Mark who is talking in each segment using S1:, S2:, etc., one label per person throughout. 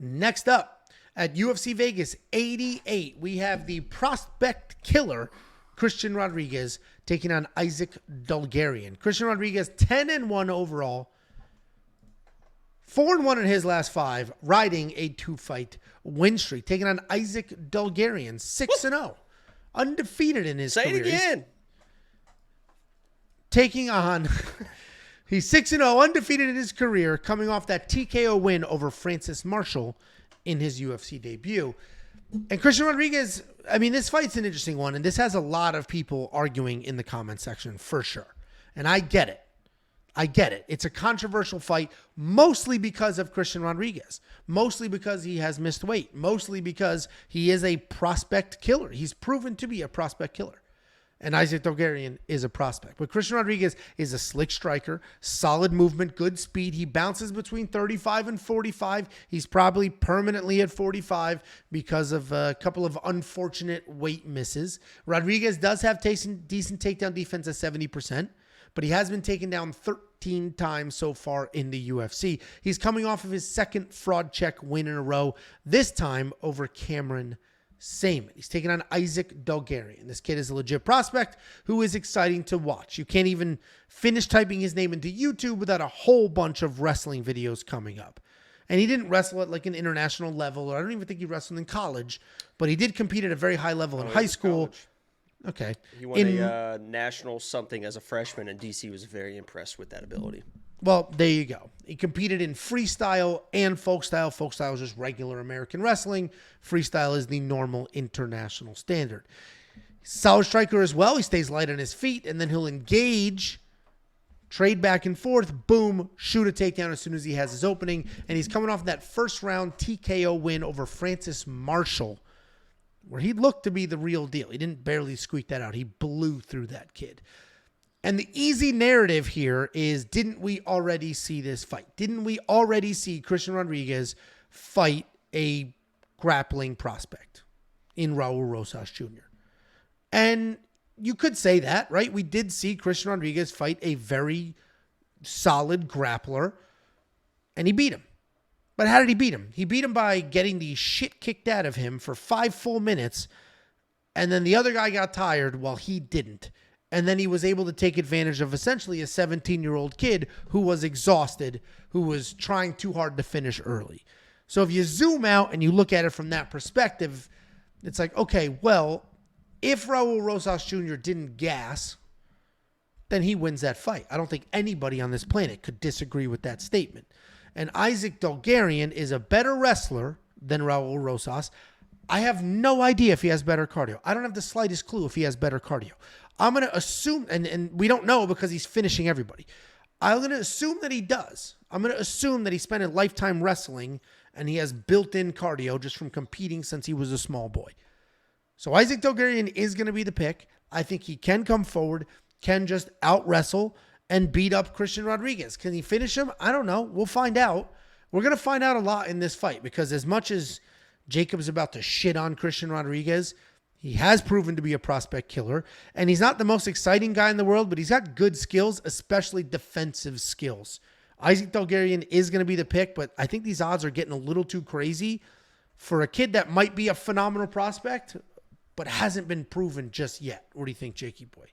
S1: Next up at UFC Vegas 88, we have the prospect killer, Christian Rodriguez, taking on Isaac Dulgarian. Christian Rodriguez, 10-1 overall, 4-1 in his last 5, riding a 2-fight win streak, taking on Isaac Dulgarian, 6-0, undefeated in his career.
S2: Say it again.
S1: Taking on, he's 6-0, undefeated in his career, coming off that TKO win over Francis Marshall in his UFC debut. And Christian Rodriguez, I mean, this fight's an interesting one, and this has a lot of people arguing in the comment section for sure. And I get it. It's a controversial fight, mostly because of Christian Rodriguez, mostly because he has missed weight, mostly because he is a prospect killer. He's proven to be a prospect killer. And Isaac Dulgarian is a prospect. But Christian Rodriguez is a slick striker, solid movement, good speed. He bounces between 35 and 45. He's probably permanently at 45 because of a couple of unfortunate weight misses. Rodriguez does have decent takedown defense at 70%, but he has been taken down 13 times so far in the UFC. He's coming off of his second fraud check win in a row, this time over Cameron Saman. He's taking on Isaac Dulgarian. This kid is a legit prospect who is exciting to watch. You can't even finish typing his name into YouTube without a whole bunch of wrestling videos coming up. And he didn't wrestle at like an international level, or I don't even think he wrestled in college, but he did compete at a very high level in high school.
S2: College.
S1: Okay.
S2: He won a national something as a freshman, and DC was very impressed with that ability.
S1: Well, there you go. He competed in freestyle and folk style. Folk style is just regular American wrestling. Freestyle is the normal international standard. Solid striker as well. He stays light on his feet, and then he'll engage, trade back and forth, boom, shoot a takedown as soon as he has his opening. And he's coming off that first round TKO win over Francis Marshall, where he looked to be the real deal. He didn't barely squeak that out. He blew through that kid. And the easy narrative here is, didn't we already see this fight? Didn't we already see Christian Rodriguez fight a grappling prospect in Raul Rosas Jr.? And you could say that, right? We did see Christian Rodriguez fight a very solid grappler, and he beat him. But how did he beat him? He beat him by getting the shit kicked out of him for 5 full minutes, and then the other guy got tired while he didn't. And then he was able to take advantage of essentially a 17-year-old kid who was exhausted, who was trying too hard to finish early. So if you zoom out and you look at it from that perspective, it's like, okay, well, if Raul Rosas Jr. didn't gas, then he wins that fight. I don't think anybody on this planet could disagree with that statement. And Isaac Dulgarian is a better wrestler than Raul Rosas. I have no idea if he has better cardio. I don't have the slightest clue if he has better cardio. I'm going to assume, and we don't know because he's finishing everybody. I'm going to assume that he does. I'm going to assume that he spent a lifetime wrestling and he has built-in cardio just from competing since he was a small boy. So Isaac Dulgarian is going to be the pick. I think he can come forward, can just out-wrestle and beat up Christian Rodriguez. Can he finish him? I don't know. We'll find out. We're going to find out a lot in this fight because as much as Jacob's about to shit on Christian Rodriguez, he has proven to be a prospect killer, and he's not the most exciting guy in the world, but he's got good skills, especially defensive skills. Isaac Dulgarian is going to be the pick, but I think these odds are getting a little too crazy for a kid that might be a phenomenal prospect, but hasn't been proven just yet. What do you think, Jakey boy?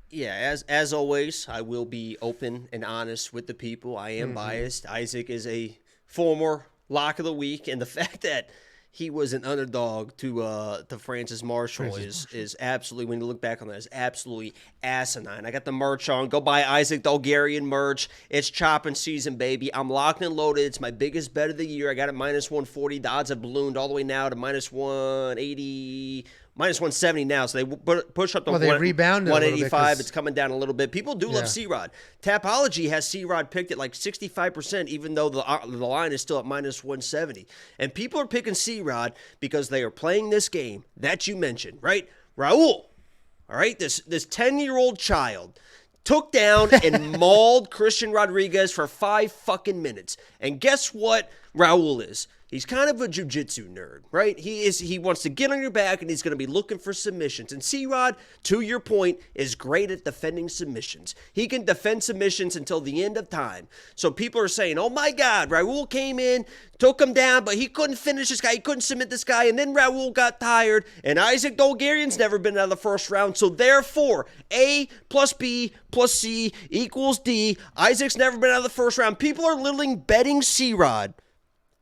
S2: Yeah, as always, I will be open and honest with the people. I am biased. Isaac is a former lock of the week, and the fact that he was an underdog to Francis Marshall is absolutely, when you look back on that, is absolutely asinine. I got the merch on. Go buy Isaac Dulgarian merch. It's chopping season, baby. I'm locked and loaded. It's my biggest bet of the year. I got it minus 140. The odds have ballooned all the way now to minus 180, minus 170 now. So they push up to
S1: they rebounded
S2: 185. It's coming down a little bit. People do love C-Rod. Tapology has C-Rod picked at like 65%, even though the line is still at minus 170. And people are picking C-Rod because they are playing this game that you mentioned, right? Raul, all right, this 10-year-old child took down and mauled Christian Rodriguez for 5 fucking minutes. And guess what Raul is? He's kind of a jiu-jitsu nerd, right? He wants to get on your back, and he's going to be looking for submissions. And C-Rod, to your point, is great at defending submissions. He can defend submissions until the end of time. So people are saying, oh my God, Raul came in, took him down, but he couldn't finish this guy. He couldn't submit this guy, and then Raul got tired, and Isaac Dulgarian's never been out of the first round. So therefore, A plus B plus C equals D. Isaac's never been out of the first round. People are literally betting C-Rod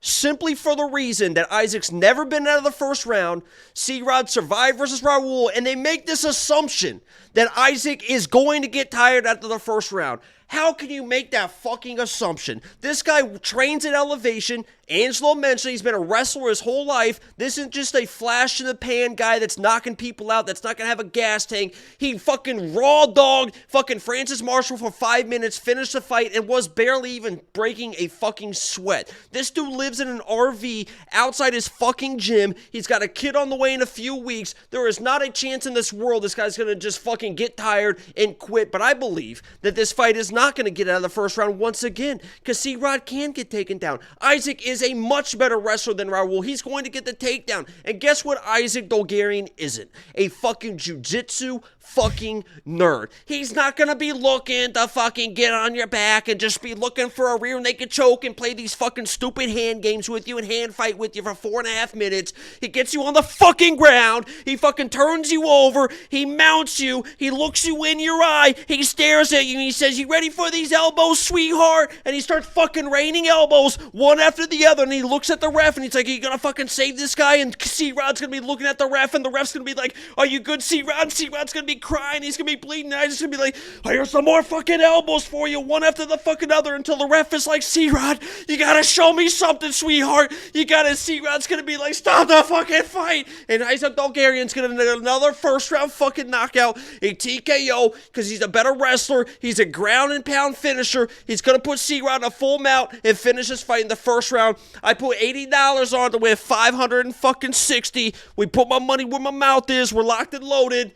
S2: simply for the reason that Isaac's never been out of the first round. C-Rod survived versus Raul, and they make this assumption that Isaac is going to get tired after the first round. How can you make that fucking assumption? This guy trains at elevation. Angelo mentioned he's been a wrestler his whole life. This isn't just a flash in the pan guy that's knocking people out, that's not going to have a gas tank. He fucking raw dogged fucking Francis Marshall for 5 minutes, finished the fight, and was barely even breaking a fucking sweat. This dude lives in an RV outside his fucking gym. He's got a kid on the way in a few weeks. There is not a chance in this world this guy's going to just fucking get tired and quit. But I believe that this fight is not going to get out of the first round once again, because C-Rod can get taken down. Isaac is a much better wrestler than Raul. He's going to get the takedown. And guess what Isaac Dulgarian isn't? A fucking jiu-jitsu fucking nerd. He's not going to be looking to fucking get on your back and just be looking for a rear naked choke and play these fucking stupid hand games with you and hand fight with you for 4.5 minutes. He gets you on the fucking ground. He fucking turns you over. He mounts you. He looks you in your eye. He stares at you and he says, "You ready for these elbows, sweetheart?" And he starts fucking raining elbows one after the other. And he looks at the ref and he's like, "Are you going to fucking save this guy?" And C-Rod's going to be looking at the ref and the ref's going to be like, "Are you good, C-Rod?" And C-Rod's going to be crying. He's going to be bleeding. And Isaac's going to be like, "Here's some more fucking elbows for you, one after the fucking other," until the ref is like, "C-Rod, you got to show me something, sweetheart. You got to." C-Rod's going to be like, "Stop the fucking fight." And Isaac Dulgarian's going to get another first round fucking knockout, a TKO, because he's a better wrestler. He's a ground and pound finisher. He's going to put C-Rod in a full mount and finish this fight in the first round. I put $80 on to win $560. We put my money where my mouth is. We're locked and loaded.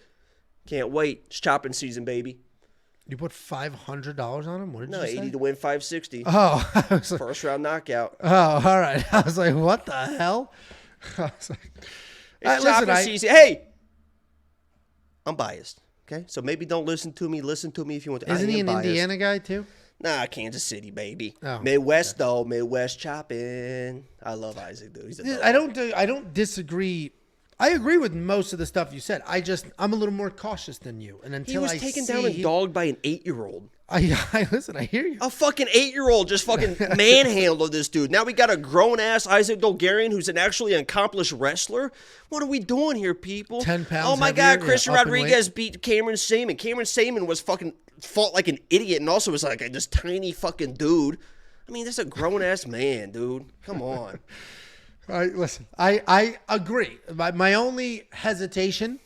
S2: Can't wait. It's chopping season, baby.
S1: You put $500 on him? What did
S2: No,
S1: you say?
S2: 80 to win 560.
S1: Oh, I was like,
S2: First round knockout.
S1: oh, all right. I was like, what the hell? I was like,
S2: It's chopping season. Hey, I'm biased. Okay, so maybe don't listen to me. Listen to me if you want to.
S1: Isn't he an
S2: biased.
S1: Indiana guy too?
S2: Nah, Kansas City, baby.
S1: Oh,
S2: Midwest though, Midwest chopping. I love Isaac, dude. He's a dog.
S1: I don't disagree. I agree with most of the stuff you said. I'm a little more cautious than you. And until
S2: He was taken down and dogged by an 8-year-old.
S1: I listen. I hear you.
S2: A fucking 8-year-old just fucking manhandled this dude. Now we got a grown-ass Isaac Dulgarian who's an actually accomplished wrestler. What are we doing here, people?
S1: 10 pounds
S2: Oh my
S1: heavier,
S2: God, Christian
S1: yeah, up in
S2: Rodriguez beat Cameron Saman. Cameron Saman was fucking fought like an idiot and also was like this tiny fucking dude. I mean, that's a grown-ass man, dude. Come on.
S1: All right, listen. I agree. My only hesitation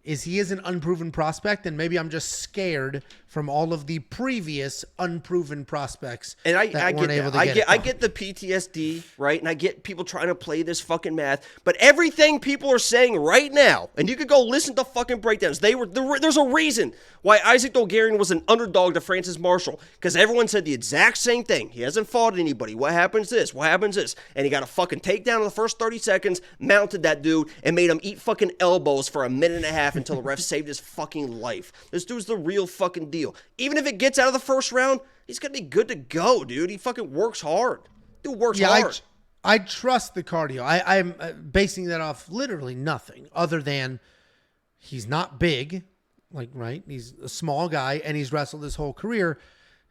S1: is he is an unproven prospect, and maybe I'm just scared from all of the previous unproven prospects.
S2: And I
S1: that
S2: get
S1: weren't able
S2: that.
S1: to
S2: I get the PTSD, right? And I get people trying to play this fucking math. But everything people are saying right now, and you could go listen to fucking breakdowns. There's a reason why Isaac Dulgarian was an underdog to Francis Marshall, because everyone said the exact same thing. He hasn't fought anybody. What happens this? What happens this? And he got a fucking takedown in the first 30 seconds, mounted that dude, and made him eat fucking elbows for a minute and a half until the ref saved his fucking life. This dude's the real fucking deal. Even if it gets out of the first round, he's gonna be good to go, dude. He fucking works hard. Dude works hard.
S1: I trust the cardio. I'm basing that off literally nothing other than he's not big, like, right? He's a small guy and he's wrestled his whole career.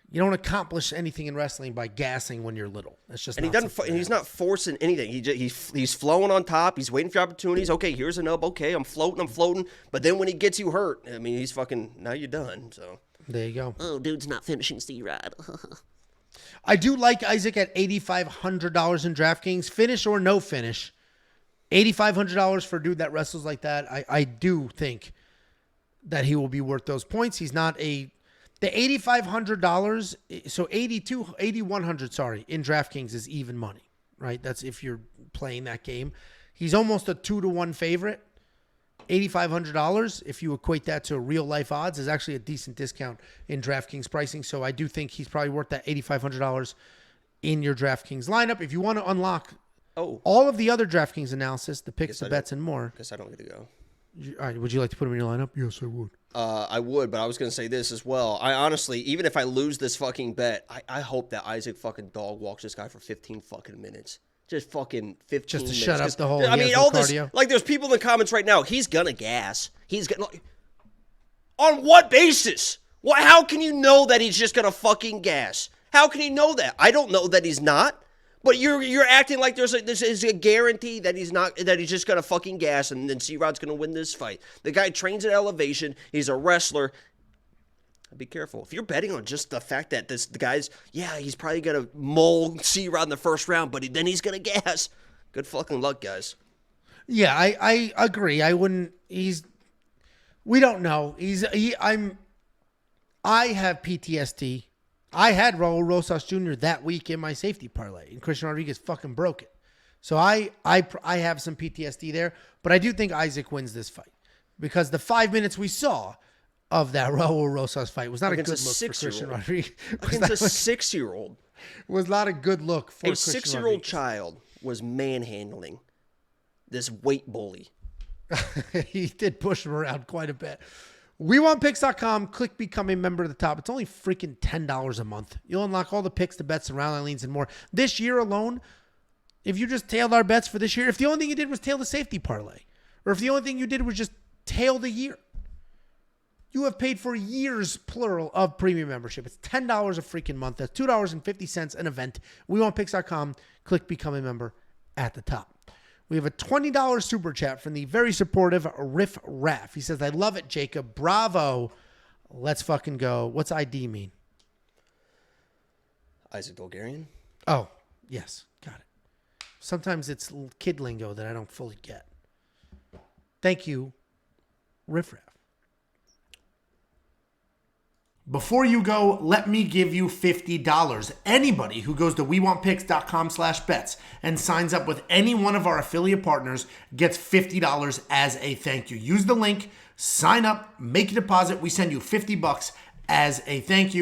S1: You don't accomplish anything in wrestling by gassing when you're little. That's just
S2: and he's not forcing anything. He's flowing on top. He's waiting for opportunities. Okay, here's an elbow. Okay, I'm floating. But then when he gets you hurt, I mean, he's fucking, now you're done. So
S1: there you go.
S2: Oh, dude's not finishing C-Rod.
S1: I do like Isaac at $8,500 in DraftKings, finish or no finish. $8,500 for a dude that wrestles like that. I do think that he will be worth those points. He's not the $8,500, so $8,100, sorry, in DraftKings is even money, right? That's if you're playing that game. He's almost a 2-to-1 favorite. $8,500, if you equate that to real life odds, is actually a decent discount in DraftKings pricing. So I do think he's probably worth that $8,500 in your DraftKings lineup. If you want to unlock
S2: Oh.
S1: All of the other DraftKings analysis, the picks, the bets, and more.
S2: Guess I don't get to go.
S1: All right, would you like to put them in your lineup? Yes, I would.
S2: I would, but I was going to say this as well. I honestly, even if I lose this fucking bet, I hope that Isaac fucking dog walks this guy for 15 fucking minutes. Just fucking 15 minutes.
S1: Just to shut up the whole
S2: I mean, all this, like, there's people in the comments right now, he's going to gas. He's going to, on what basis? How can you know that he's just going to fucking gas? How can he know that? I don't know that he's not. But you're acting like there's a guarantee that he's just gonna fucking gas and then C-Rod's gonna win this fight. The guy trains at elevation. He's a wrestler. Be careful if you're betting on just the fact that the guy's he's probably gonna maul C-Rod in the first round, but then he's gonna gas. Good fucking luck, guys.
S1: Yeah, I agree. I wouldn't. We don't know. I have PTSD. I had Raul Rosas Jr. that week in my safety parlay, and Christian Rodriguez fucking broke it. So I have some PTSD there, but I do think Isaac wins this fight because the 5 minutes we saw of that Raul Rosas fight was not a good look for Christian Rodriguez.
S2: Against a 6-year-old.
S1: Was not a good look for Christian Rodriguez. A 6-year-old
S2: child was manhandling this weight bully.
S1: He did push him around quite a bit. WeWantPicks.com. Click Become a Member at the top. It's only freaking $10 a month. You'll unlock all the picks, the bets, the round line leans, and more. This year alone, if you just tailed our bets for this year, if the only thing you did was tail the safety parlay, or if the only thing you did was just tail the year, you have paid for years, plural, of premium membership. It's $10 a freaking month. That's $2.50 an event. WeWantPicks.com. Click Become a Member at the top. We have a $20 super chat from the very supportive Riff Raff. He says, I love it, Jacob. Bravo. Let's fucking go. What's ID mean?
S2: Isaac Dulgarian.
S1: Oh, yes. Got it. Sometimes it's kid lingo that I don't fully get. Thank you, Riff Raff. Before you go, let me give you $50. Anybody who goes to WeWantPicks.com/bets and signs up with any one of our affiliate partners gets $50 as a thank you. Use the link, sign up, make a deposit. We send you $50 as a thank you.